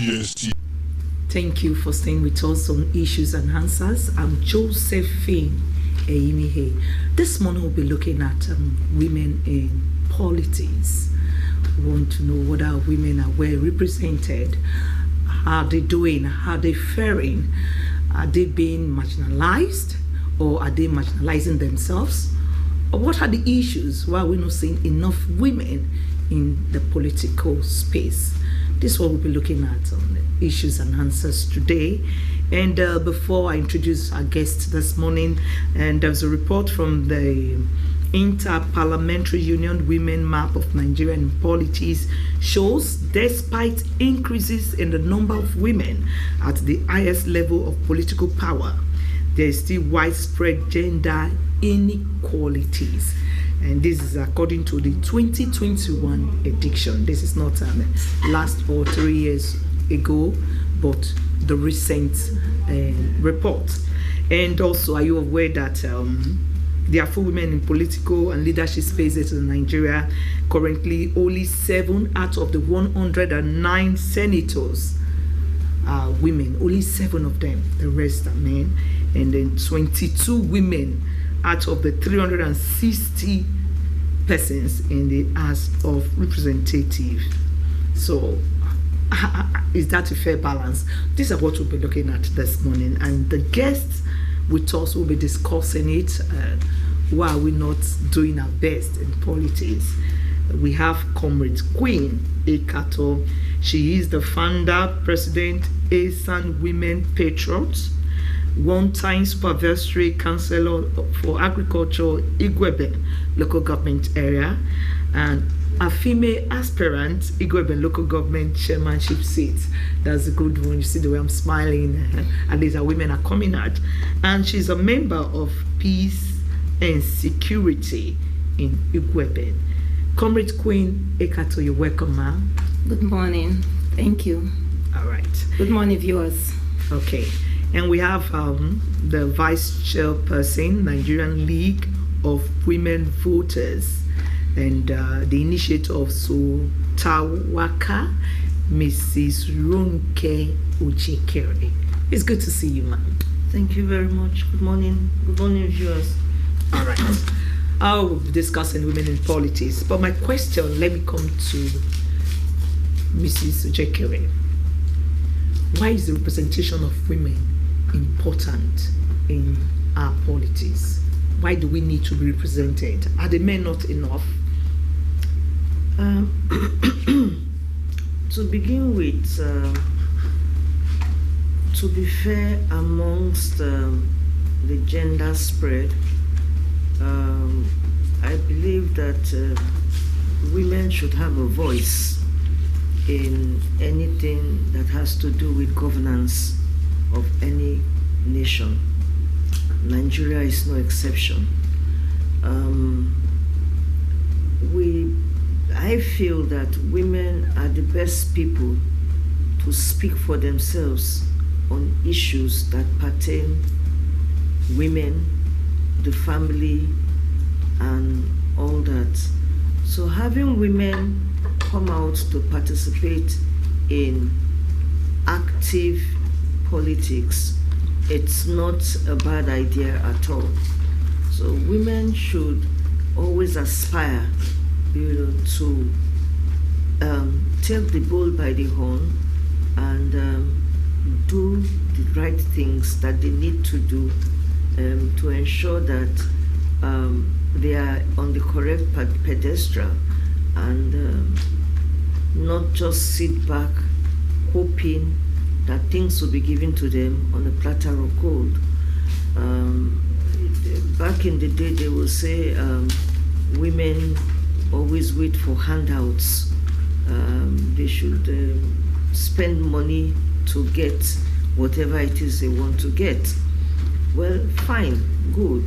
EBS. Thank you for staying with us on Issues and Answers. I'm Josephine Eimihe. This morning we'll be looking at women in politics. We want to know whether women are well represented. How are they doing? How are they faring? Are they being marginalized, or are they marginalizing themselves? Or what are the issues? Why are we not seeing enough women in the political space? This is what we'll be looking at on Issues and Answers today. And before I introduce our guest this morning, and there's a report from the Inter-Parliamentary Union Women Map of Nigerian Politics shows despite increases in the number of women at the highest level of political power, there is still widespread gender inequalities. And this is according to the 2021 edition. This is not last or 3 years ago, but the recent report. And also, are you aware that there are 4 women in political and leadership spaces in Nigeria? Currently, only 7 out of the 109 senators are women. Only 7 of them. The rest are men. And then 22 women out of the 360 persons in the House of Representatives. So, is that a fair balance? These are what we'll be looking at this morning. And the guests with us will be discussing it. Why are we not doing our best in politics? We have Comrade Queen Ekato. She is the founder, president, ASAN Women Patriots, one-time supervisory councillor for agriculture, Igwebe local government area, and a female aspirant, Igwebe local government chairmanship seat. That's a good one. You see the way I'm smiling. At least our women are coming out. And she's a member of Peace and Security in Igwebe. Comrade Queen Ekato, you're welcome, ma'am. Good morning. Thank you. All right. Good morning, viewers. Okay. And we have the Vice Chairperson, Nigerian League of Women Voters, and the initiator of Sotawaka, Mrs. Ronke Ujekere. It's good to see you, ma'am. Thank you very much. Good morning. Good morning, viewers. All right. I'll be discussing women in politics, but my question, let me come to Mrs. Ujekere. Why is the representation of women important in our politics? Why do we need to be represented? Are the men not enough? To begin with, to be fair amongst the gender spread, I believe that women should have a voice in anything that has to do with governance of any nation. Nigeria is no exception. I feel that women are the best people to speak for themselves on issues that pertain women, the family, and all that. So having women come out to participate in active politics, it's not a bad idea at all. So women should always aspire, to take the bull by the horn and do the right things that they need to do to ensure that they are on the correct pedestal and not just sit back hoping that things will be given to them on a platter of gold. Back in the day, they will say women always wait for handouts. They should spend money to get whatever it is they want to get. Well, fine, good.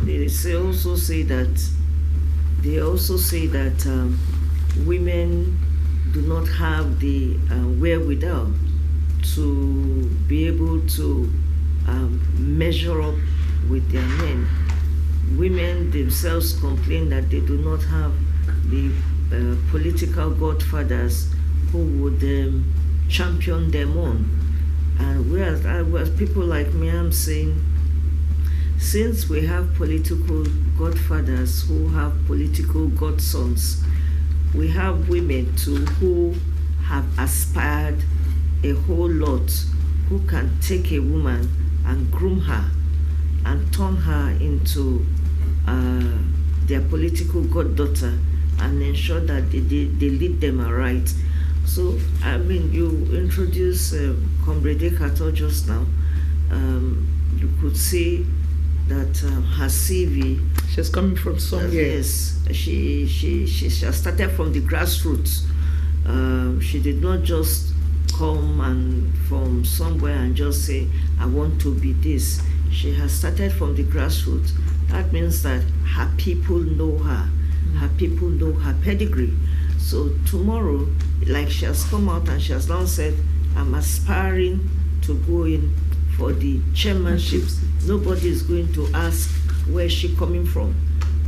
They also say that women do not have the wherewithal to be able to measure up with their men. Women themselves complain that they do not have the political godfathers who would champion them on. And whereas people like me, I'm saying, since we have political godfathers who have political godsons, we have women too who have aspired a whole lot, who can take a woman and groom her and turn her into their political goddaughter and ensure that they lead them aright. So, I mean, you introduced Comrade Ekato just now. You could see that her CV. She's coming from somewhere. Yes, she started from the grassroots. She did not just come and from somewhere and just say, I want to be this. She has started from the grassroots. That means that her people know her. Her people know her pedigree. So tomorrow, like she has come out and she has now said, I'm aspiring to go in for the chairmanships. Nobody is going to ask where she's coming from,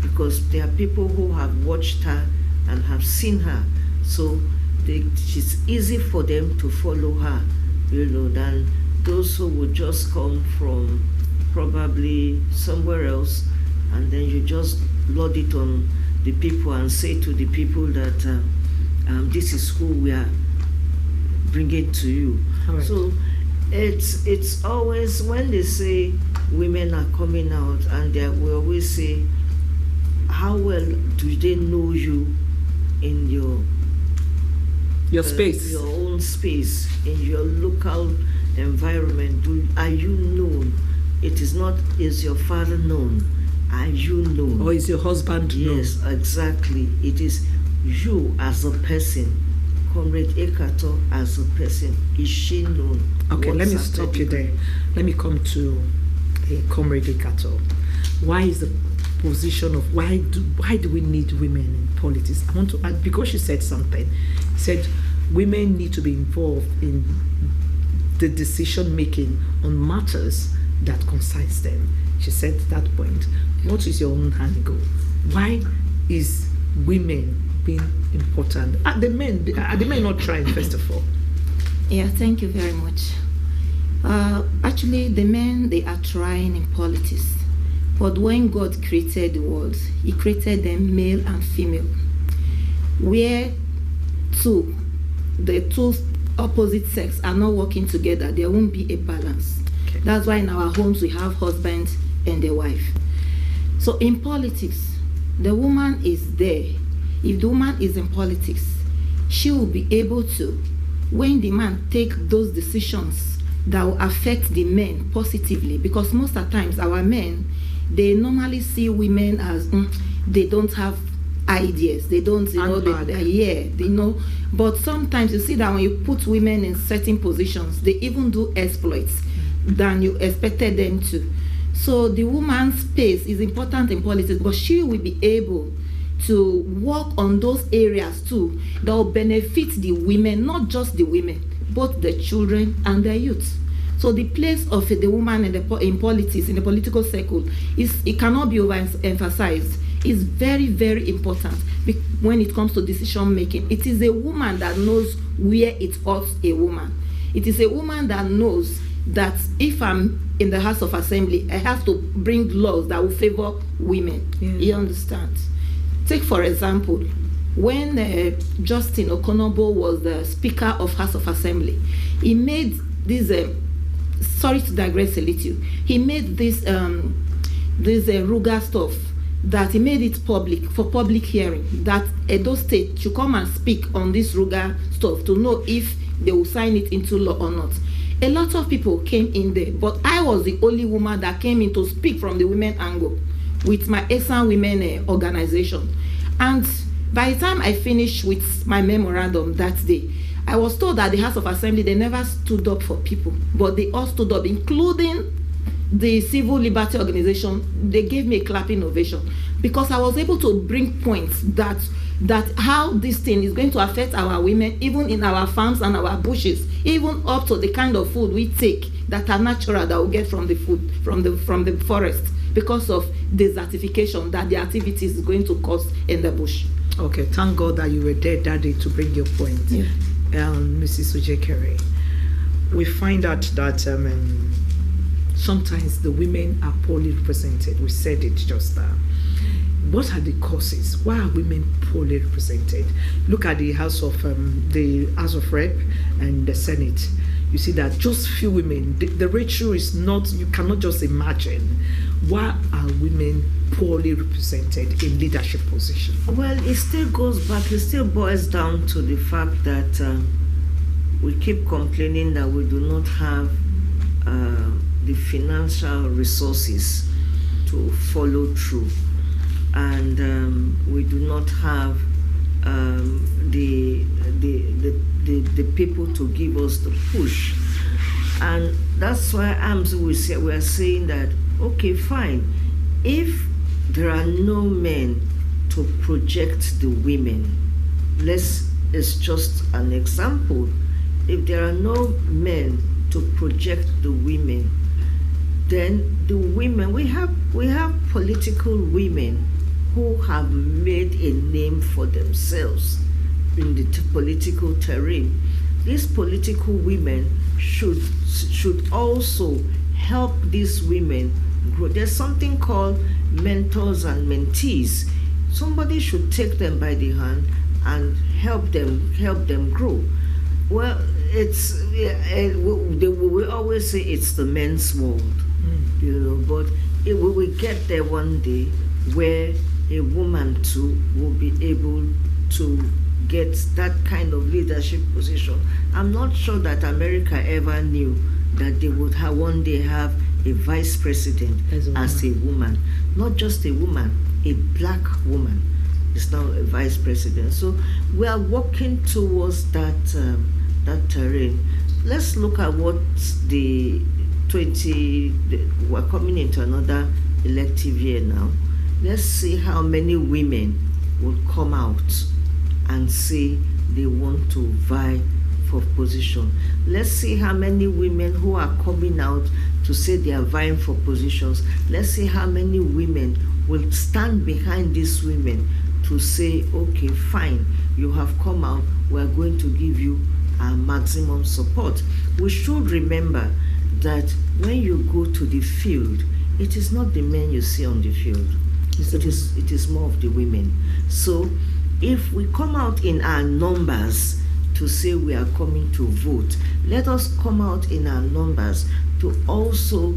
because there are people who have watched her and have seen her. So it's easy for them to follow her, than those who would just come from probably somewhere else, and then you just load it on the people and say to the people that this is who we are bringing to you. Right. So it's always when they say women are coming out, and we always say, how well do they know you in your space, your own space, in your local environment? Are you known? It is not, is your father known? Are you known? Or is your husband known? Yes, exactly. It is you as a person. Comrade Ekato as a person. Is she known? Okay, What's let me her stop you pedigree? there. Let me come to Comrade Ekato. Why is the position of why do we need women in politics? I want to add, because she said something. She said women need to be involved in the decision making on matters that concerns them. She said that point. What is your own angle? Why is women being important? Are the men not trying, first of all? Yeah, thank you very much. Actually, the men, they are trying in politics. But when God created the world, He created them male and female. Where the two opposite sex are not working together, there won't be a balance. Okay. That's why in our homes we have husband and a wife. So in politics, the woman is there. If the woman is in politics, she will be able to, when the man take those decisions that will affect the men positively, because most of the times our men, they normally see women as they don't have ideas, they don't, but sometimes you see that when you put women in certain positions, they even do exploits than you expected them to. So the woman's space is important in politics, but she will be able to work on those areas too that will benefit the women, not just the women, both the children and the youth. So the place of the woman in politics, in the political circle, it cannot be overemphasized. It's very, very important when it comes to decision making. It is a woman that knows where it hurts a woman. It is a woman that knows that if I'm in the House of Assembly, I have to bring laws that will favor women. Yeah. You understand? Take for example, when Justin Okonobo was the Speaker of House of Assembly, he made this. Sorry to digress a little. He made this Ruga stuff that he made it public for public hearing. That Edo State should come and speak on this Ruga stuff to know if they will sign it into law or not. A lot of people came in there, but I was the only woman that came in to speak from the women angle with my Esan Women organization. And by the time I finished with my memorandum that day, I was told that the House of Assembly, they never stood up for people, but they all stood up, including the Civil Liberty Organization. They gave me a clapping ovation because I was able to bring points that how this thing is going to affect our women, even in our farms and our bushes, even up to the kind of food we take that are natural, that we get from the food, from the forest, because of desertification that the activities is going to cause in the bush. Okay, thank God that you were there that day to bring your point. Yeah. Mrs. Ojekere, we find out that sometimes the women are poorly represented. We said it just now. What are the causes? Why are women poorly represented? Look at the House of Rep and the Senate. You see that just few women. The ratio is not. You cannot just imagine. Why are women poorly represented in leadership positions? Well, it still goes back. It still boils down to the fact that we keep complaining that we do not have the financial resources to follow through, and we do not have the people to give us the push, and that's why we are saying that okay, fine, if there are no men to project the women, it's just an example. If there are no men to project the women, then the women, we have political women who have made a name for themselves in the political terrain. These political women should also help these women grow. There's something called mentors and mentees. Somebody should take them by the hand and help them grow. Well, we always say it's the men's world, but we will get there one day where a woman too will be able to get that kind of leadership position. I'm not sure that America ever knew that they would one day have a vice president as a woman. Not just a woman, a black woman is now a vice president. So we are working towards that terrain. Let's look at what we're coming into another elective year now. Let's see how many women will come out and say they want to vie for position. Let's see how many women who are coming out to say they are vying for positions. Let's see how many women will stand behind these women to say, okay, fine, you have come out, we're going to give you our maximum support. We should remember that when you go to the field, it is not the men you see on the field. It is more of the women. So if we come out in our numbers to say we are coming to vote, let us come out in our numbers to also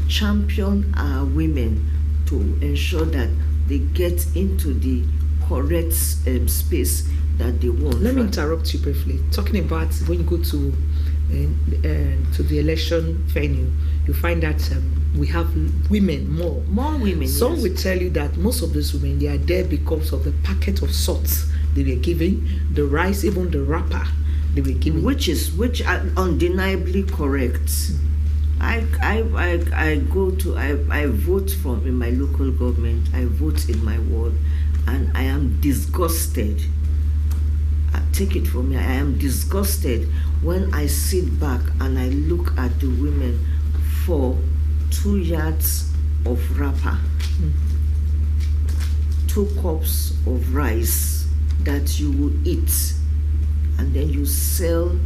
champion our women to ensure that they get into the correct space that they want. Let me interrupt you briefly. Talking about when you go to the election venue, you find that we have women more women. Some yes. will tell you that most of these women, they are there because of the packet of salt they were giving, the rice, even the wrapper they were giving, which are undeniably correct. I vote in my local government. I vote in my ward, and I am disgusted. Take it from me. I am disgusted when I sit back and I look at the women for 2 yards of wrapper, 2 cups of rice that you will eat, and then you sell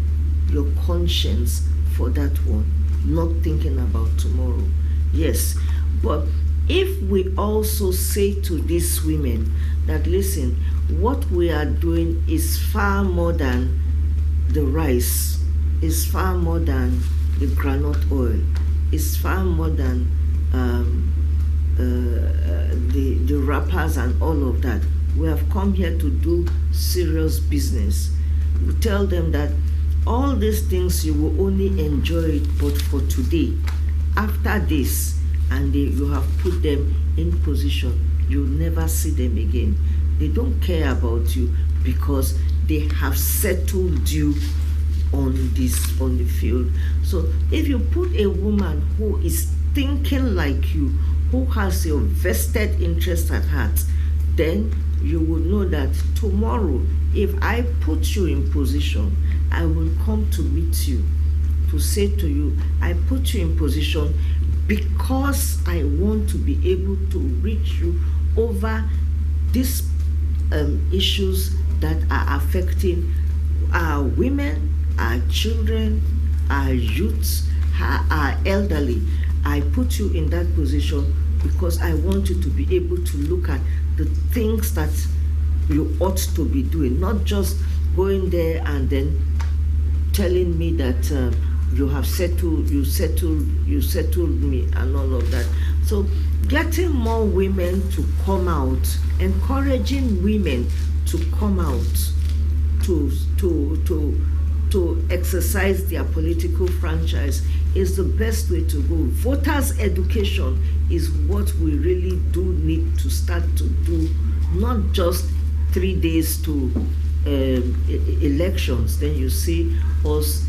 your conscience for that one, not thinking about tomorrow. Yes, but if we also say to these women that, listen, what we are doing is far more than the rice, is far more than the groundnut oil, is far more than the wrappers and all of that. We have come here to do serious business. We tell them that all these things you will only enjoy it but for today. After this, and you have put them in position, you'll never see them again. They don't care about you because they have settled you on the field. So if you put a woman who is thinking like you, who has your vested interest at heart, then you will know that tomorrow, if I put you in position, I will come to meet you to say to you, I put you in position because I want to be able to reach you over these issues that are affecting our women, our children, our youths, our elderly. I put you in that position because I want you to be able to look at the things that you ought to be doing, not just going there and then telling me that you have settled me and all of that. So getting more women to come out, encouraging women to come out to exercise their political franchise is the best way to go. Voters' education is what we really do need to start to do, not just 3 days to elections. Then you see us,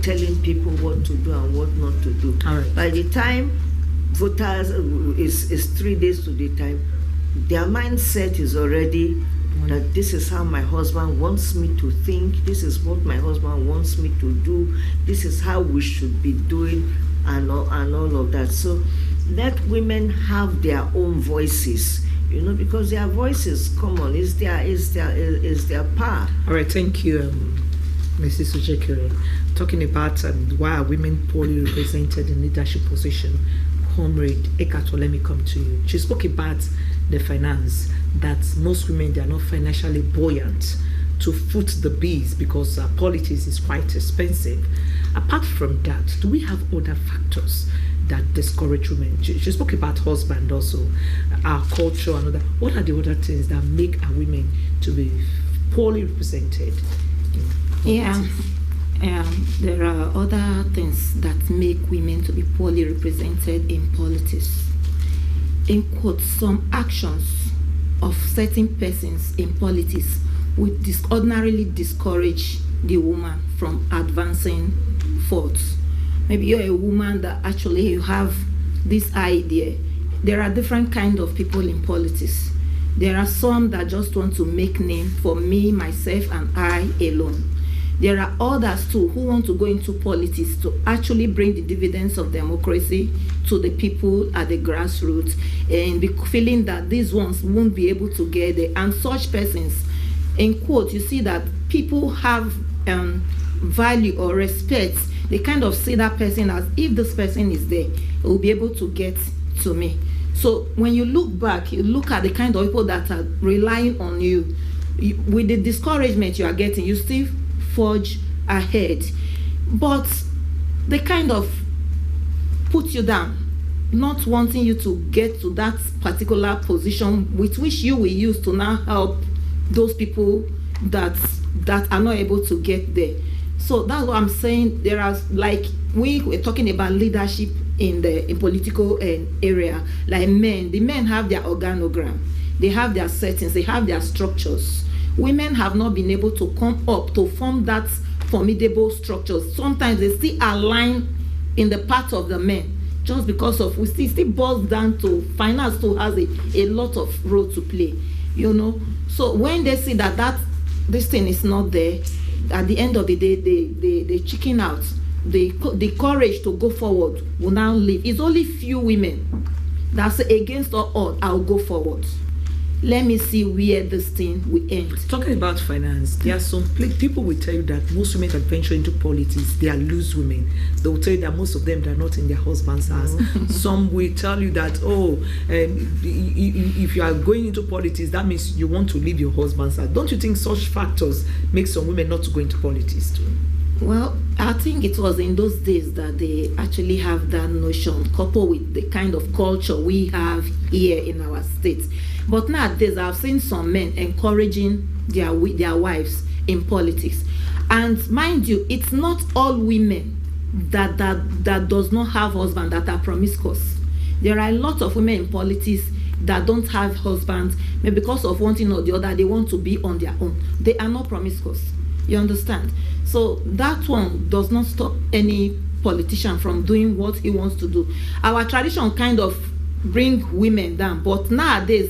telling people what to do and what not to do. All right. By the time voters is 3 days to the time, their mindset is already that this is how my husband wants me to think, this is what my husband wants me to do, this is how we should be doing, and all of that. So let women have their own voices, because their voices, come on, is their power. All right, thank you, Mrs. Ojekere. Talking about why are women poorly represented in leadership position, Comrade Ekato, let me come to you. She spoke about the finance, that most women, they are not financially buoyant to foot the bees because politics is quite expensive. Apart from that, do we have other factors that discourage women? She spoke about husband also, our culture and other. What are the other things that make our women to be poorly represented? Yeah, there are other things that make women to be poorly represented in politics. In quotes, some actions of certain persons in politics would ordinarily discourage the woman from advancing forth. Maybe you're a woman that actually you have this idea. There are different kinds of people in politics. There are some that just want to make name for me, myself, and I alone. There are others too who want to go into politics to actually bring the dividends of democracy to the people at the grassroots, and be feeling that these ones won't be able to get there. And such persons, in quote, you see that people have value or respect. They kind of see that person as, if this person is there, it will be able to get to me. So when you look back, you look at the kind of people that are relying on you, with the discouragement you are getting, you still forge ahead, but they kind of put you down, not wanting you to get to that particular position with which you will use to now help those people that are not able to get there. So that's what I'm saying. There are, like, we were talking about leadership in political area, like men. The men have their organogram, they have their settings, they have their structures. Women have not been able to come up to form that formidable structures. Sometimes they still align in the part of the men, just because of, we still boils down to finance still has a lot of role to play, So when they see that this thing is not there, at the end of the day, they chicken out. The courage to go forward will now leave. It's only few women that say, against all odds, I'll go forward. Let me see where this thing will end. Talking about finance, there are some people will tell you that most women that venture into politics, they are loose women. They will tell you that most of them, they are not in their husband's house. Some will tell you that, if you are going into politics, that means you want to leave your husband's house. Don't you think such factors make some women not to go into politics too? Well, I think it was in those days that they actually have that notion, coupled with the kind of culture we have here in our state. But nowadays, I've seen some men encouraging their wives in politics. And mind you, it's not all women that does not have husband that are promiscuous. There are a lot of women in politics that don't have husbands, maybe because of one thing or the other, they want to be on their own. They are not promiscuous. You understand? So that one does not stop any politician from doing what he wants to do. Our tradition kind of bring women down, but nowadays,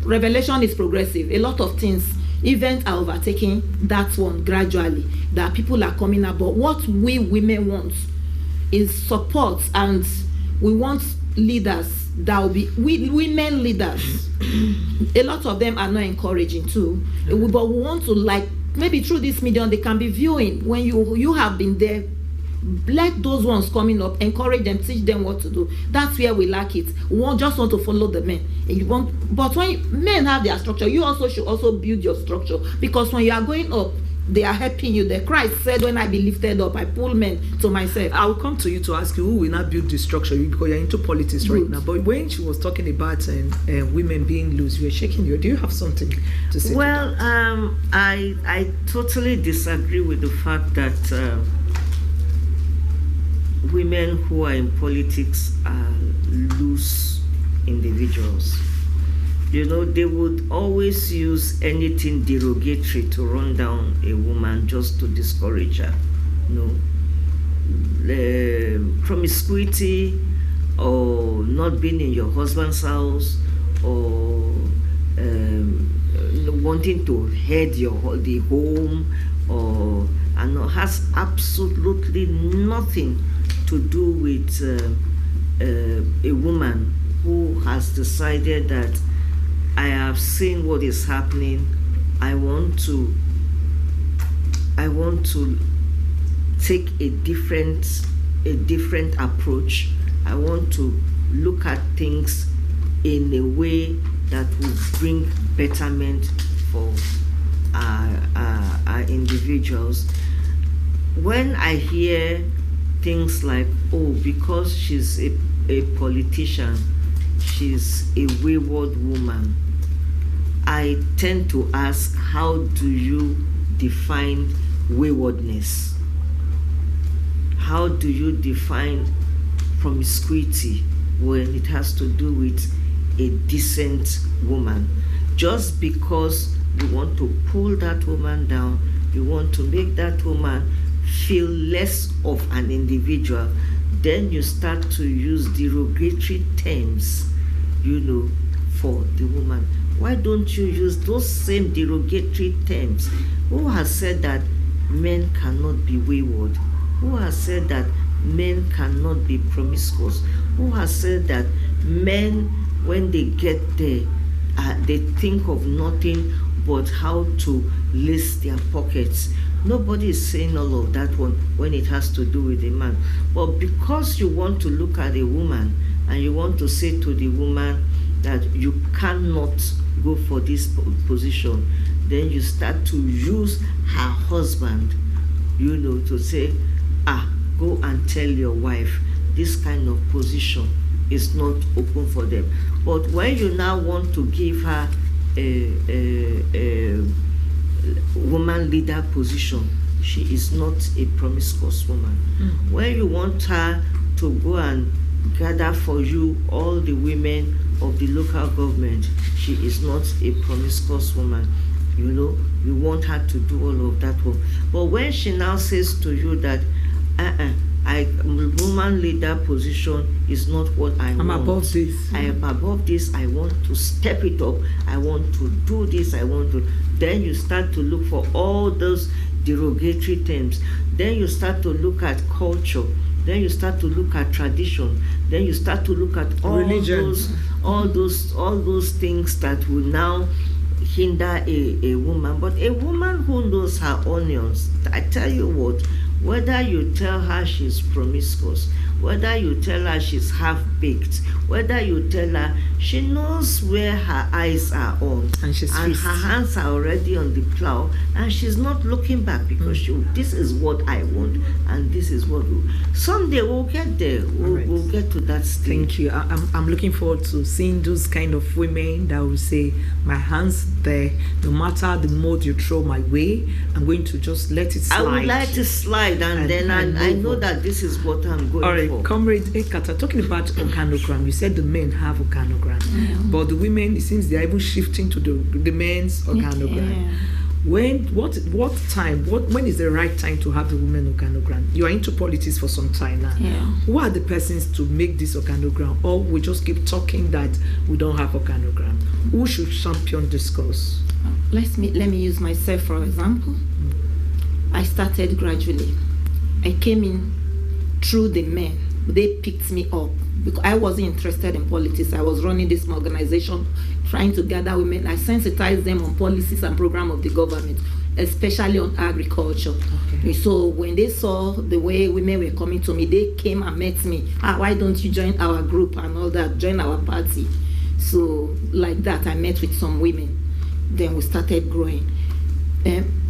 revelation is progressive. A lot of things, events are overtaking that one gradually, that people are coming up. But what we women want is support, and we want leaders that will be women leaders. A lot of them are not encouraging too, but we want to maybe through this medium, they can be viewing when you have been there. Let those ones coming up, encourage them, teach them what to do. That's where we lack it. We just want to follow the men. But when men have their structure, you also should also build your structure, because when you are going up, they are helping you. The Christ said, when I be lifted up, I pull men to myself. I'll come to you to ask you who will not build the structure, because you're into politics right now. But when she was talking about women being loose, you were shaking your. Do you have something to say? Well, I totally disagree with the fact that women who are in politics are loose individuals. You know, they would always use anything derogatory to run down a woman just to discourage her. You know, promiscuity, or not being in your husband's house, or wanting to head the home, and has absolutely nothing to do with a woman who has decided that I have seen what is happening. I want to take a different approach. I want to look at things in a way that will bring betterment for our individuals. When I hear things like, oh, because she's a politician, she's a wayward woman, I tend to ask, how do you define waywardness? How do you define promiscuity when it has to do with a decent woman? Just because you want to pull that woman down, you want to make that woman feel less of an individual, then you start to use derogatory terms, you know, for the woman. Why don't you use those same derogatory terms? Who has said that men cannot be wayward? Who has said that men cannot be promiscuous? Who has said that men, when they get there, they think of nothing but how to lace their pockets? Nobody is saying all of that one when it has to do with a man. But because you want to look at a woman and you want to say to the woman that you cannot go for this position, then you start to use her husband, you know, to say, go and tell your wife this kind of position is not open for them. But when you now want to give her a woman leader position, she is not a promiscuous woman. Mm-hmm. When you want her to go and gather for you all the women of the local government, she is not a promiscuous woman. You know, you want her to do all of that work. But when she now says to you that woman leader position is not what I want. I'm above this. I am above this. I want to step it up. I want to do this. I want to. Then you start to look for all those derogatory terms. Then you start to look at culture. Then you start to look at tradition. Then you start to look at all those things that will now hinder a woman. But a woman who knows her onions, I tell you what, whether you tell her she's promiscuous, whether you tell her she's half-baked, whether you tell her, she knows where her eyes are on, and her hands are already on the plow, and she's not looking back, because this is what I want, and this is what someday we'll get there. We'll get to that stage. Thank you. I'm looking forward to seeing those kind of women that will say, my hands there, no matter the mode you throw my way, I'm going to just let it slide. I would like to slide, and then I know that this is what I'm going for. All right, for. Comrade Ekata, talking about organogram, you said the men have organogram, but the women, it seems they are even shifting to the men's organogram. Yeah. When is the right time to have the women organogram? You are into politics for some time now. Yeah. Who are the persons to make this organogram, or we just keep talking that we don't have organogram? Who should champion this cause? Let me use myself for example. I started gradually. I came in through the men. They picked me up because I wasn't interested in politics. I was running this organization, trying to gather women. I sensitized them on policies and program of the government. especially on agriculture. Okay. So when they saw the way women were coming to me, they came and met me. Why don't you join our group and all that, join our party? So like that, I met with some women. Then we started growing.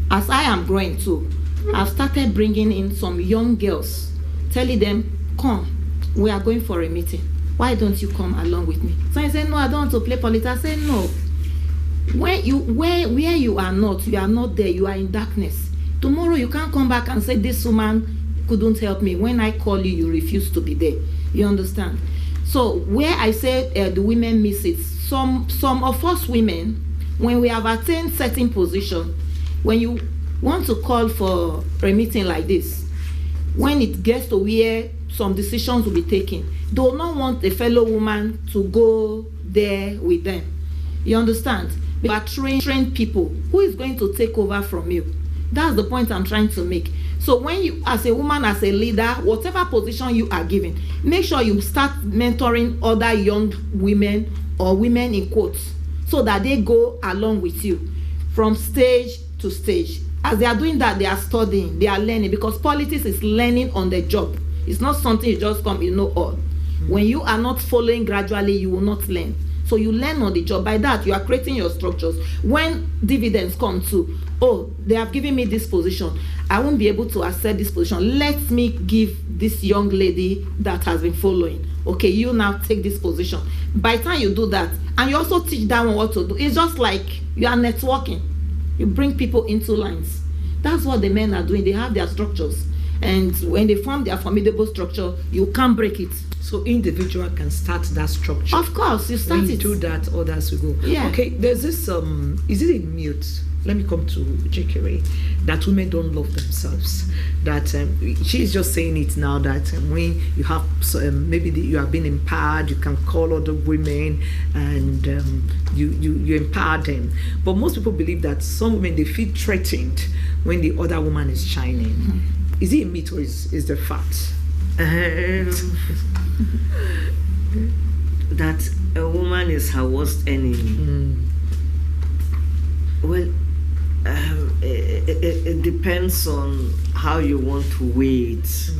As I am growing too, I've started bringing in some young girls, telling them, come, we are going for a meeting. Why don't you come along with me? So I said, no, I don't want to play politics. I said, no. Where you are not there, you are in darkness. Tomorrow you can't come back and say, this woman couldn't help me. When I call you, you refuse to be there. You understand? So where I say the women miss it, some of us women, when we have attained certain position, when you want to call for a meeting like this, when it gets to where some decisions will be taken, they will not want a fellow woman to go there with them. You understand? But trained people, who is going to take over from you? That's the point I'm trying to make. So when you, as a woman, as a leader, whatever position you are given, make sure you start mentoring other young women or women in quotes, so that they go along with you from stage to stage. As they are doing that, they are studying, they are learning, because politics is learning on the job. It's not something you just come, you know all. When you are not following gradually, you will not learn. So you learn on the job. By that, you are creating your structures. When dividends come to, oh, they have given me this position, I won't be able to accept this position. Let me give this young lady that has been following. Okay, you now take this position. By the time you do that, and you also teach that one what to do, it's just like you are networking. You bring people into lines. That's what the men are doing. They have their structures. And when they form their formidable structure, you can't break it. So individual can start that structure. Of course, you start when you it. do that, others will go. Yeah. Okay, there's this, is it a myth? Let me come to Jekere, that women don't love themselves. That she's just saying it now, that when you have, maybe you have been empowered, you can call other women and you empower them. But most people believe that some women, they feel threatened when the other woman is shining. Mm-hmm. Is it a myth or is the fact? That a woman is her worst enemy. Well, it depends on how you want to weigh it.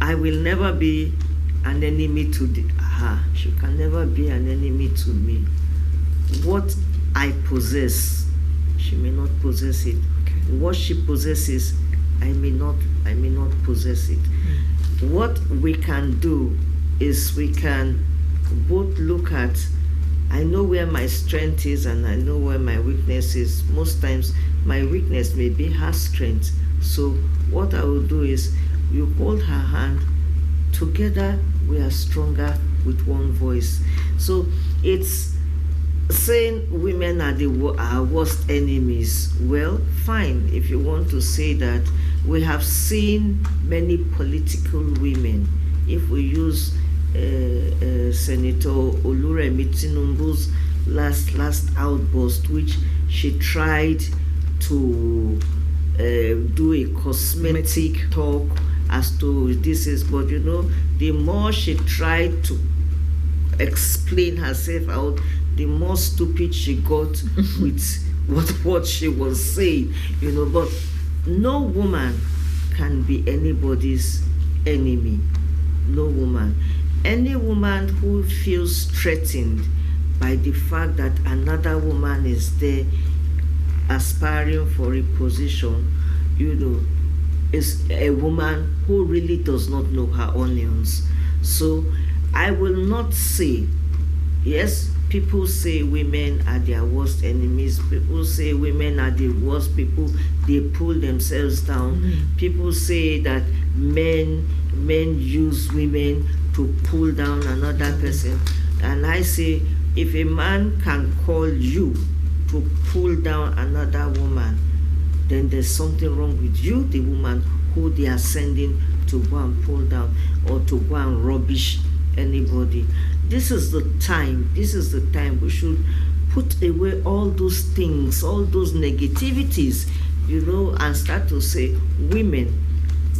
I will never be an enemy to her. She can never be an enemy to me. What I possess, she may not possess it. Okay. What she possesses, I may not possess it. What we can do is we can both look at, I know where my strength is and I know where my weakness is. Most times my weakness may be her strength. So what I will do is, you hold her hand, together we are stronger with one voice. So it's saying women are our worst enemies. Well, fine, if you want to say that. We have seen many political women. If we use Senator Oluremi Tinubu's last outburst, which she tried to do a cosmetic talk as to this is, but you know, the more she tried to explain herself out, the more stupid she got with what she was saying, you know. But no woman can be anybody's enemy. No woman. Any woman who feels threatened by the fact that another woman is there aspiring for a position, you know, is a woman who really does not know her onions. So I will not say, yes, people say women are their worst enemies. People say women are the worst people. They pull themselves down. Mm-hmm. People say that men use women to pull down another person. And I say, if a man can call you to pull down another woman, then there's something wrong with you, the woman who they are sending to go and pull down or to go and rubbish anybody. This is the time we should put away all those things, all those negativities, you know, and start to say, women,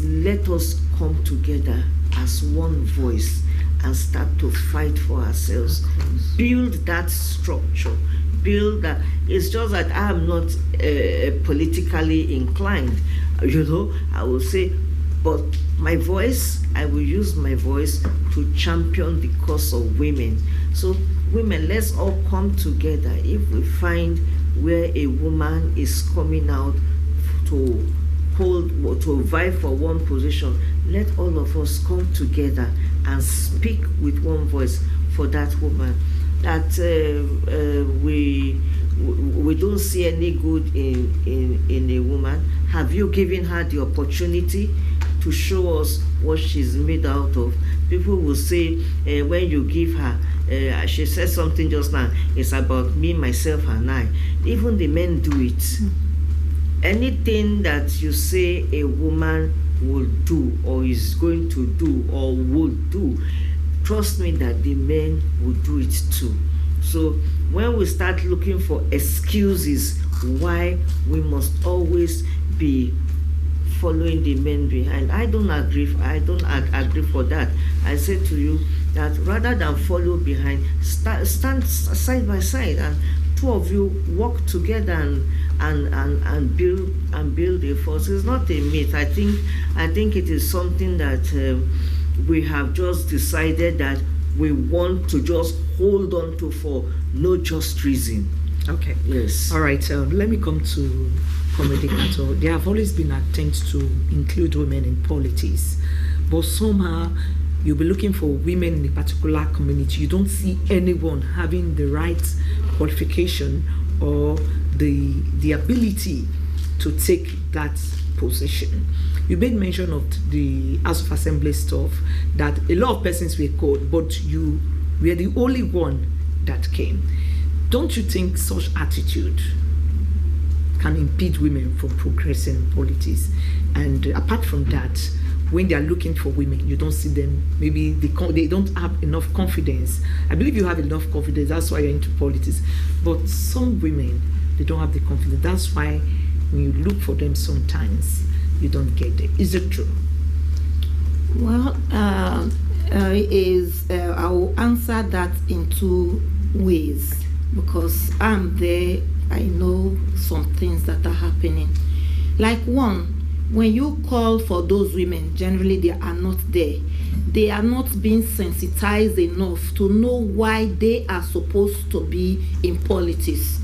let us come together as one voice and start to fight for ourselves. Build that structure, build that. It's just that I'm not politically inclined. I will say, but my voice, I will use my voice to champion the cause of women. So women, let's all come together. If we find where a woman is coming out to vie for one position, let all of us come together and speak with one voice for that woman. That we don't see any good in a woman. Have you given her the opportunity to show us what she's made out of? People will say, when you give her, she said something just now, it's about me, myself, and I. Even the men do it. Anything that you say a woman will do, or is going to do, or would do, trust me that the men will do it too. So when we start looking for excuses why we must always be following the men behind, I don't agree for that. I say to you that rather than follow behind, stand side by side, and two of you work together and build a force. It's not a myth. I think it is something that we have just decided that we want to just hold on to for no just reason. Okay. Yes. All right. Let me come to Comrade Kato. There have always been attempts to include women in politics, but somehow you'll be looking for women in a particular community. You don't see anyone having the right qualification or the ability to take that position. You made mention of the House of Assembly stuff, that a lot of persons were called, but you were the only one that came. Don't you think such attitude can impede women from progressing in politics? And apart from that, when they are looking for women, you don't see them, maybe they don't have enough confidence. I believe you have enough confidence, that's why you're into politics. But some women, they don't have the confidence. That's why when you look for them sometimes, you don't get it. Is it true? Well, I will answer that in two ways, because I'm there, I know some things that are happening. Like one, when you call for those women, generally they are not there. They are not being sensitized enough to know why they are supposed to be in politics.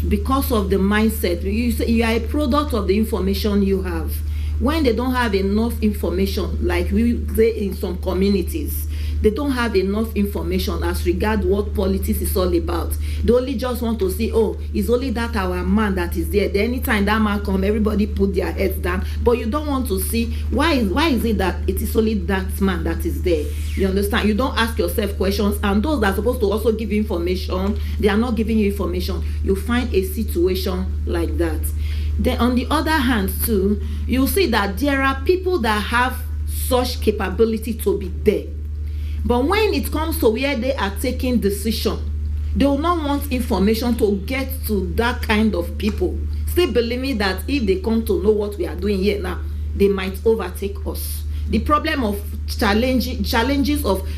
Because of the mindset, you are a product of the information you have. When they don't have enough information, like we say in some communities, they don't have enough information as regard what politics is all about. They only just want to say, oh, it's only that our man that is there. Then anytime that man comes, everybody put their heads down. But you don't want to see why is it that it is only that man that is there. You understand? You don't ask yourself questions, and those that are supposed to also give you information, they are not giving you information. You find a situation like that. Then on the other hand too, you'll see that there are people that have such capability to be there. But when it comes to where they are taking decision, they will not want information to get to that kind of people. Still believing that if they come to know what we are doing here now, they might overtake us. The problem of challenges of,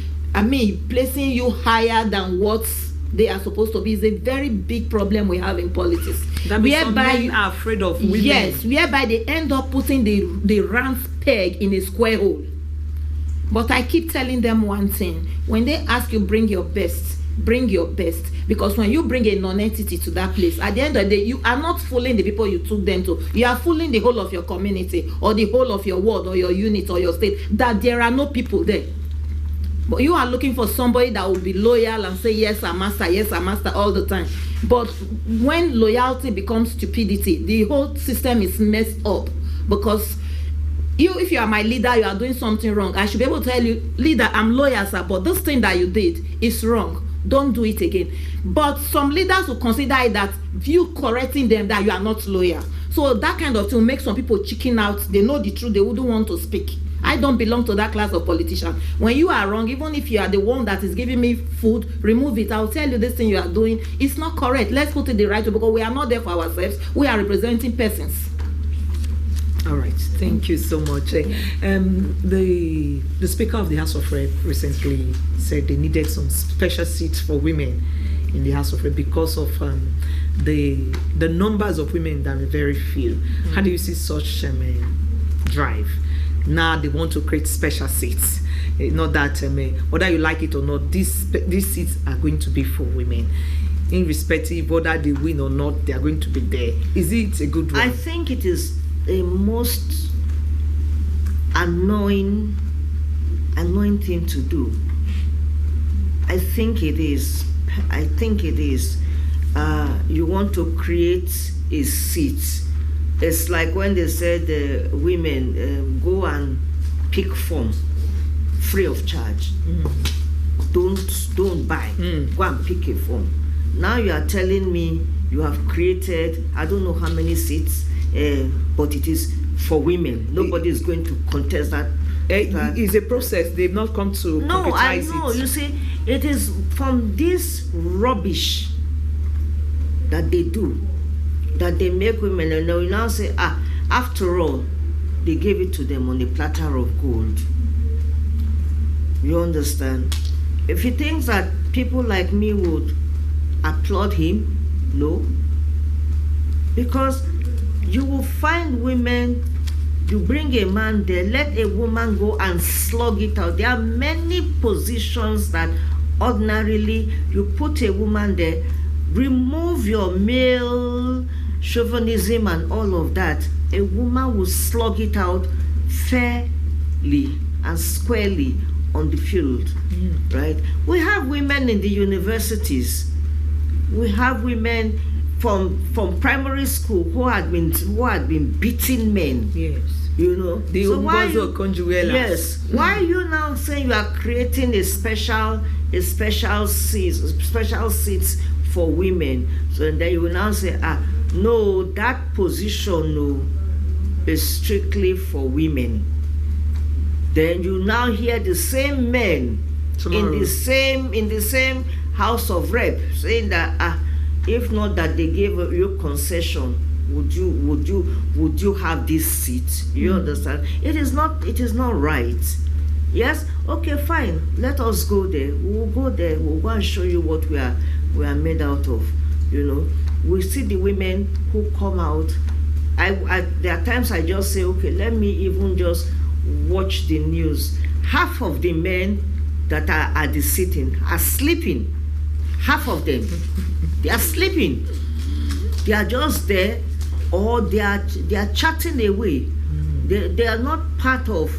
placing you higher than what they are supposed to be is a very big problem we have in politics. That means some men are afraid of women. Yes, whereby they end up putting the round peg in a square hole. But I keep telling them one thing. When they ask you, bring your best. Because when you bring a non-entity to that place, at the end of the day, you are not fooling the people you took them to. You are fooling the whole of your community, or the whole of your ward, or your unit, or your state, that there are no people there. But you are looking for somebody that will be loyal and say, yes, I'm master all the time. But when loyalty becomes stupidity, the whole system is messed up. Because if you are my leader, you are doing something wrong, I should be able to tell you, leader, I'm loyal, sir, but this thing that you did is wrong. Don't do it again. But some leaders will consider it that you correcting them that you are not loyal. So that kind of thing makes some people chicken out. They know the truth, they wouldn't want to speak. I don't belong to that class of politician. When you are wrong, even if you are the one that is giving me food, remove it. I'll tell you this thing you are doing is not correct. Let's put it the right way, because we are not there for ourselves. We are representing persons. All right, thank you so much. The Speaker of the House of Rep recently said they needed some special seats for women in the House of Rep because of the numbers of women that are very few. How do you see such drive? Now they want to create special seats. Not that whether you like it or not, these seats are going to be for women, irrespective whether they win or not. They are going to be there. Is it a good one? I think it is a most annoying thing to do. I think it is. You want to create a seat. It's like when they said women go and pick form free of charge. Don't buy. Go and pick a form. Now you are telling me you have created, I don't know how many seats, but it is for women. Nobody is going to contest that. It's a process. They've not come to No, I know. it. You see, it is from this rubbish that they do, that they make women, and they now say, after all, they gave it to them on a platter of gold. You understand? If he thinks that people like me would applaud him, no. Because you will find women, you bring a man there, let a woman go and slug it out. There are many positions that ordinarily you put a woman there, remove your male chauvinism and all of that, a woman will slug it out fairly and squarely on the field, right? We have women in the universities. We have women from primary school who had been beating men. Yes. You know. So why why are you now saying you are creating a special seats for women? So and then you will now say, no, that position is strictly for women. Then you now hear the same men in the same House of Rep saying that if not that they gave you concession, would you have this seat? You understand? It is not right. Yes, okay, fine. Let us go there. We'll go there. We'll go and show you what we are made out of. You know, we see the women who come out. There are times I just say, okay, let me even just watch the news. Half of the men that are at the sitting are sleeping. Half of them, they are sleeping. They are just there, or they are chatting away. They are not part of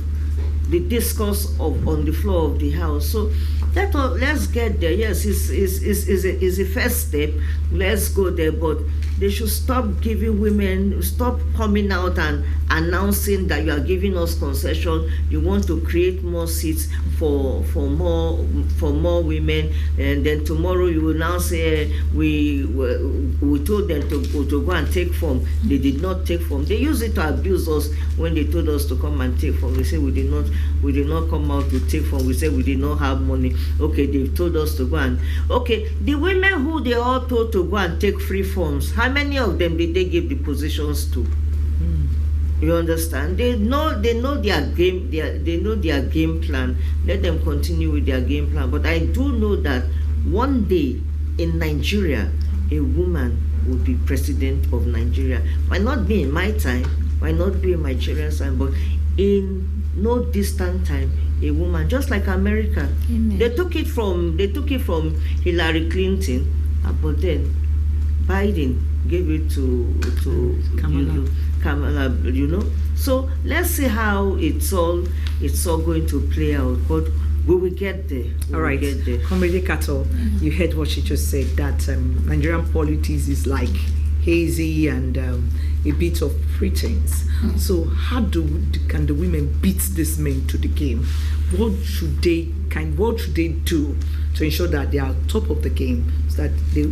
the discourse on the floor of the house. So let's get there. Yes, it's a first step. Let's go there, but they should stop coming out and announcing that you are giving us concession. You want to create more seats for more women, and then tomorrow you will now say we told them to go and take form. They did not take form. They used it to abuse us when they told us to come and take form. They said we did not come out to take form. We said we did not have money. Okay, they told us to go and the women who they all told to go and take free forms, how many of them did they give the positions to? You understand? They know their game. They know their game plan. Let them continue with their game plan. But I do know that one day in Nigeria, a woman will be president of Nigeria. Might not be in my time, might not be in my children's time, but in no distant time, a woman, just like America. Amen. They took it from Hillary Clinton, but then Biden gave it to Kamala, you know. So let's see how it's all going to play out. But we will get there. All right. Comrade Kato, you heard what she just said, that Nigerian politics is like hazy and a bit of pretense. So how can the women beat these men to the game? What should they do to ensure that they are top of the game, so that they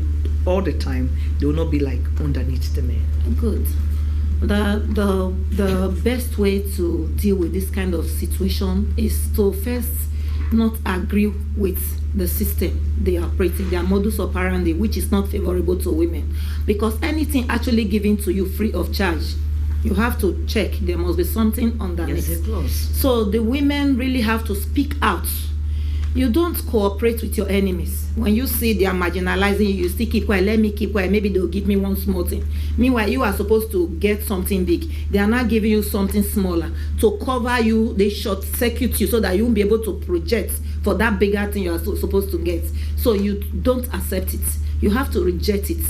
all the time they will not be like underneath the men? Good. The best way to deal with this kind of situation is to first not agree with the system they are operating, their modus operandi, which is not favorable to women. Because anything actually given to you free of charge, you have to check. There must be something underneath. Yes, So the women really have to speak out You don't cooperate with your enemies. When you see they are marginalizing you, you still keep quiet. Let me keep quiet. Maybe they'll give me one small thing. Meanwhile, you are supposed to get something big. They are not giving you something smaller to cover you. They short circuit you so that you won't be able to project for that bigger thing you are supposed to get. So you don't accept it. You have to reject it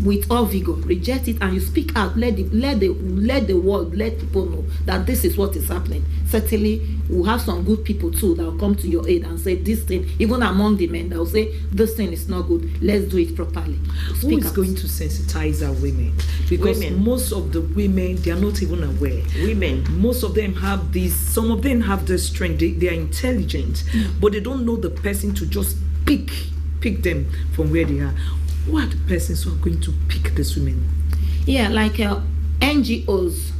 with all vigor. Reject it and you speak out. Let the world, let people know that this is what is happening. Certainly, we'll have some good people too that will come to your aid and say this thing, even among the men, that will say this thing is not good. Let's do it properly. Who is going to sensitize our women? Because most of the women, they are not even aware. Most of them have this, some of them have the strength, they are intelligent, but they don't know the person to just pick them from where they are. Who are the persons who are going to pick these women? Yeah, like NGOs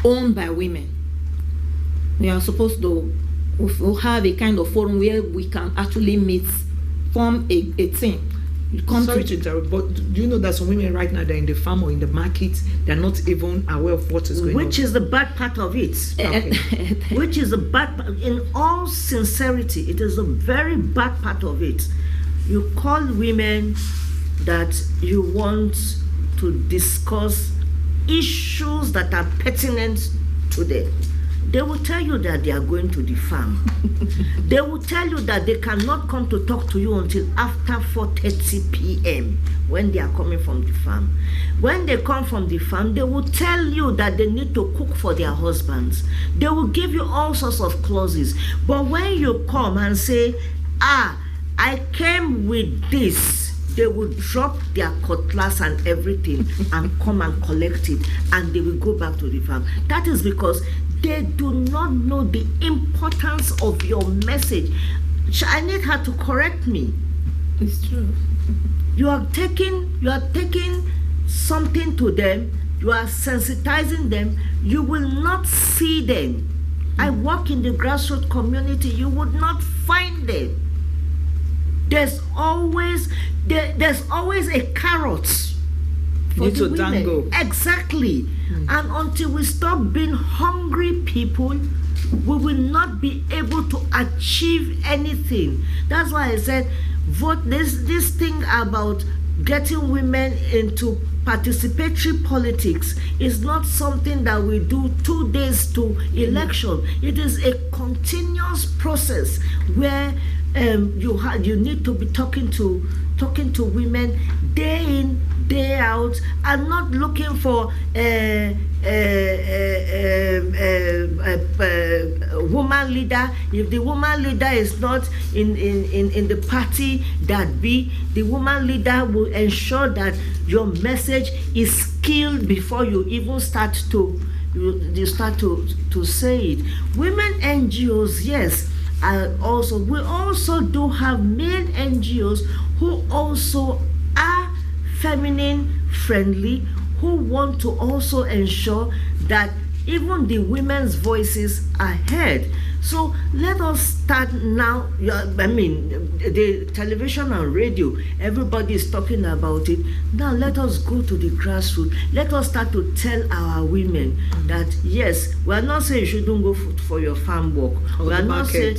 owned by women. We are supposed to we'll have a kind of forum where we can actually meet, form a team. Sorry to interrupt, but do you know that some women right now, they're in the farm or in the market, they're not even aware of what is going on? Which is the bad part of it. Okay. Which is the bad part. In all sincerity, it is the very bad part of it. You call women that you want to discuss issues that are pertinent to them. They will tell you that they are going to the farm. They will tell you that they cannot come to talk to you until after 4:30 p.m. when they are coming from the farm. When they come from the farm, they will tell you that they need to cook for their husbands. They will give you all sorts of clauses. But when you come and say, I came with this, they will drop their cutlass and everything and come and collect it, and they will go back to the farm. That is because they do not know the importance of your message. I need her to correct me. It's true. You are taking something to them, you are sensitizing them, you will not see them. I work in the grassroots community, you would not find them. There's always a carrot for the women. Dango. Exactly. And until we stop being hungry people, we will not be able to achieve anything. That's why I said vote this thing about getting women into participatory politics is not something that we do 2 days to election. It is a continuous process where you need to be talking to women day in, day out, and not looking for a woman leader. If the woman leader is not in the party that be, the woman leader will ensure that your message is skilled before you even start to say it. Women NGOs, yes. We also do have male NGOs who also are feminine friendly, who want to also ensure that even the women's voices are heard. So let us start now. The television and radio, everybody is talking about it. Now let us go to the grassroots. Let us start to tell our women that yes, we are not saying you shouldn't go for your farm work. We are not saying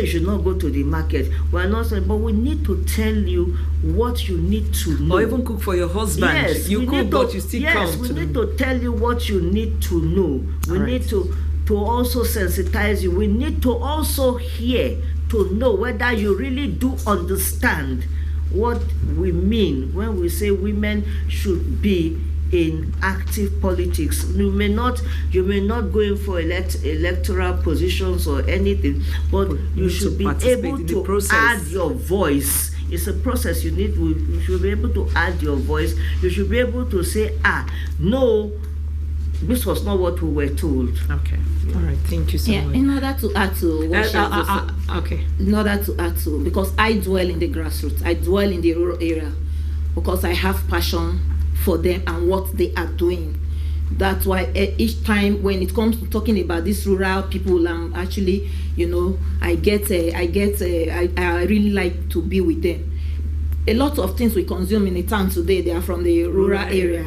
you should not go to the market. We are not saying, but we need to tell you what you need to know. Or even cook for your husband. Yes, you cook, but you still come. Yes, we need to tell you what you need to know. We need to also sensitize you. We need to also hear to know whether you really do understand what we mean when we say women should be in active politics. You may not go in for electoral positions or anything, but you should be able to add your voice. It's a process. You should be able to add your voice. You should be able to say, no, this was not what we were told. Okay. All right. Thank you so much. In order to add to what she has said. Okay. In order to add to, because I dwell in the grassroots, I dwell in the rural area, because I have passion for them and what they are doing. That's why each time when it comes to talking about these rural people, I'm actually, I really like to be with them. A lot of things we consume in the town today, they are from the rural area.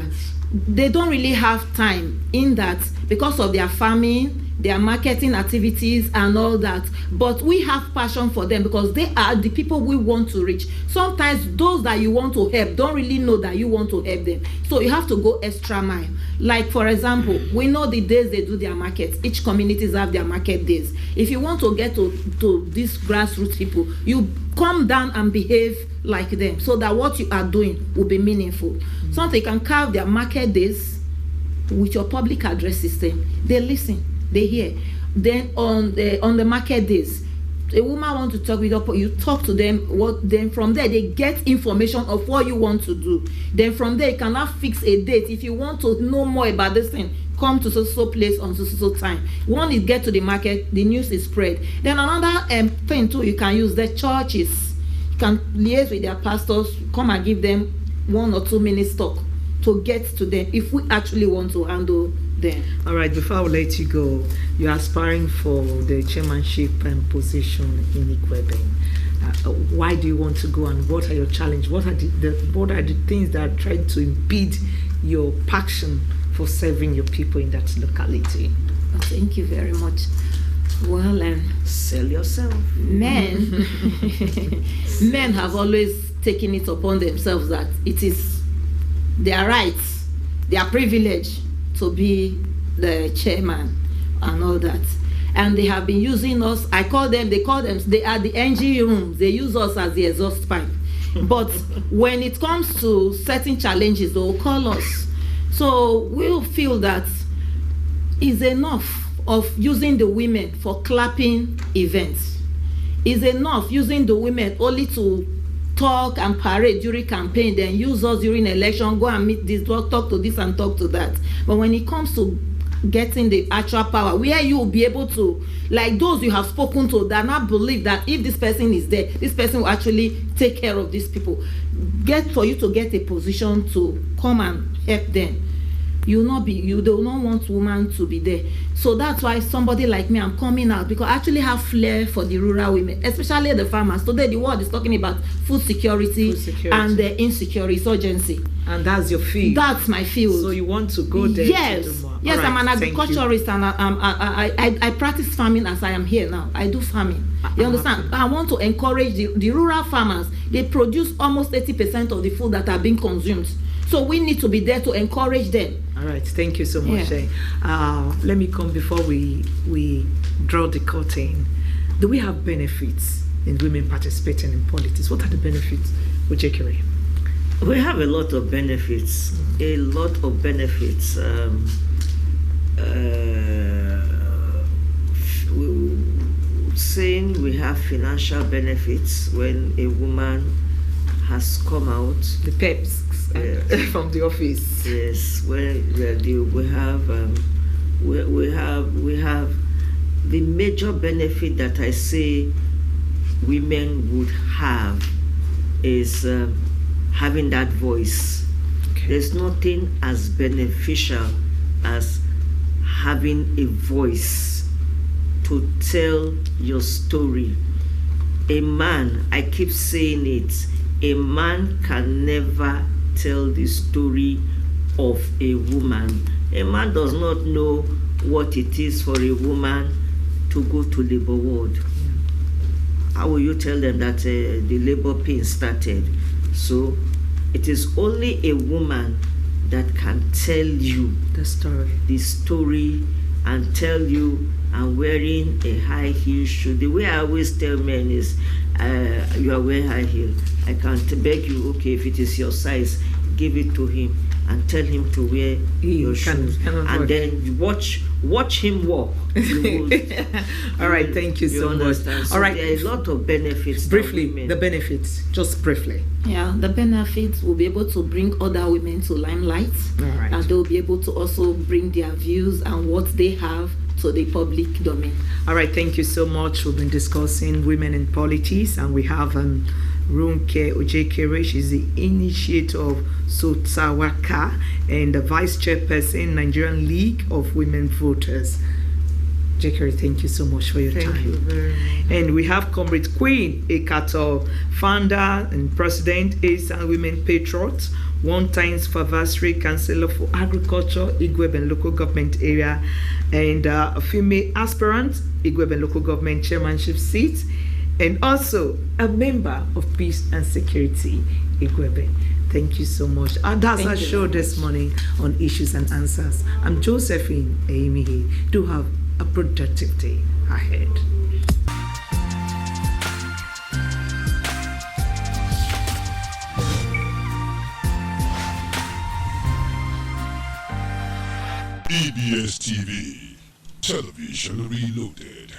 They don't really have time in that because of their farming, their marketing activities and all that, but we have passion for them because they are the people we want to reach. Sometimes those that you want to help don't really know that you want to help them, so you have to go extra mile. Like for example, we know the days they do their markets. Each communities have their market days. If you want to get to these grassroots people, you come down and behave like them, so that what you are doing will be meaningful. Something you can carve their market days with your public address system. They listen, they hear. Then on the market days, a woman want to talk with you talk to them. Then from there they get information of what you want to do. Then from there you cannot fix a date. If you want to know more about this thing, come to so place on so time. When it get to the market, the news is spread. Then another thing too, you can use the churches. You can liaise with their pastors, come and give them 1 or 2 minutes talk to get to them if we actually want to handle them. All right, before I let you go, you're aspiring for the chairmanship position in Ikwebe. Why do you want to go, and what are your challenges? What are the things that are trying to impede your passion for serving your people in that locality? Oh, thank you very much. Well, sell yourself. Men have always taken it upon themselves that it is their rights, their privilege to be the chairman and all that. And they have been using us. They are the engine rooms. They use us as the exhaust pipe. But when it comes to certain challenges, they will call us. So we'll feel that is enough of using the women for clapping events. Is enough using the women only to talk and parade during campaign, then use us during election, go and meet this, talk to this and talk to that. But when it comes to getting the actual power, where you will be able to, like those you have spoken to, that not believe that if this person is there, this person will actually take care of these people. For you to get a position to come and help them, you do not want women to be there. So that's why somebody like me, I'm coming out, because I actually have flair for the rural women, especially the farmers. Today the world is talking about food security and the insecurity, insurgency. And that's your field. That's my field. So you want to go there? Yes. To do more. Yes, right, I'm an agriculturist, and I practice farming as I am here now. I do farming. You understand? I want to encourage the rural farmers. They produce almost 80% of the food that are being consumed. So we need to be there to encourage them. All right, thank you so much. Yeah. Let me come before we draw the curtain. Do we have benefits in women participating in politics? What are the benefits, Ojekere? We have a lot of benefits. A lot of benefits. Saying we have financial benefits when a woman has come out. The PEPs from the office. Yes, when we have the major benefit that I say women would have is having that voice. Okay. There's nothing as beneficial as having a voice to tell your story. A man, I keep saying it, a man can never tell the story of a woman. A man does not know what it is for a woman to go to labor ward. How will you tell them that the labor pain started? So it is only a woman that can tell you the story and tell you, I'm wearing a high heel shoe. The way I always tell men is, you are wearing high heel. I can't beg you, okay, if it is your size, give it to him and tell him to wear your shoes. And then watch him walk. All right, thank you so much. So all right, there are a lot of benefits. Briefly, the benefits, just briefly. Yeah, the benefits will be able to bring other women to limelight. All right. And they'll be able to also bring their views and what they have to the public domain. All right, thank you so much. We've been discussing women in politics, and we have Runke Ojekere. She's the initiator of Sotawaka and the vice chairperson, Nigerian League of Women Voters. Jekeri, thank you so much for your time. Thank you very much. And we have Comrade Queen Ekato, founder and president, ASAN Women Patriots, one-time supervisory councillor for agriculture, Igweben local government area, and a female aspirant, Igweben local government chairmanship seat, and also a member of Peace and Security, Igweben. Thank you so much. And that's our show this morning on Issues and Answers. I'm Josephine Eimihe. Do have a productive day ahead. EBS TV, television reloaded.